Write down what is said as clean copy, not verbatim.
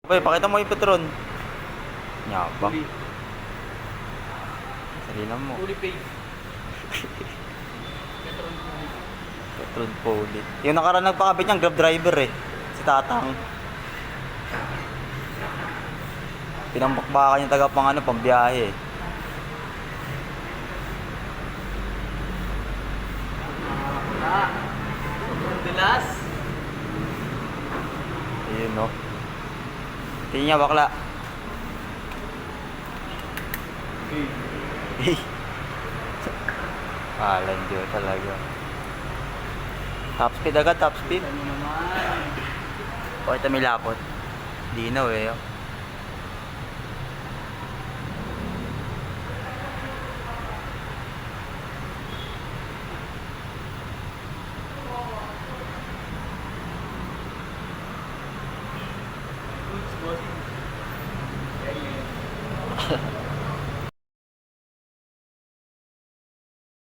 Okay, pakita mo yung Petron. Nyabang. Salinan mo. Fully paid. Petron Polit. Yung nakaraan nagpakabit niyang Grab driver eh. Si Tatang. Pinambakbakan yung taga pang ano, pambiyahe eh. Sobrang dulas. Ayun no. Tingin niya bakla. Alan Diyo talaga. Top speed agad, top speed. Ano naman? O ito may lapot. Dinaw eh. Oh. Goods bossing. Kaya yun.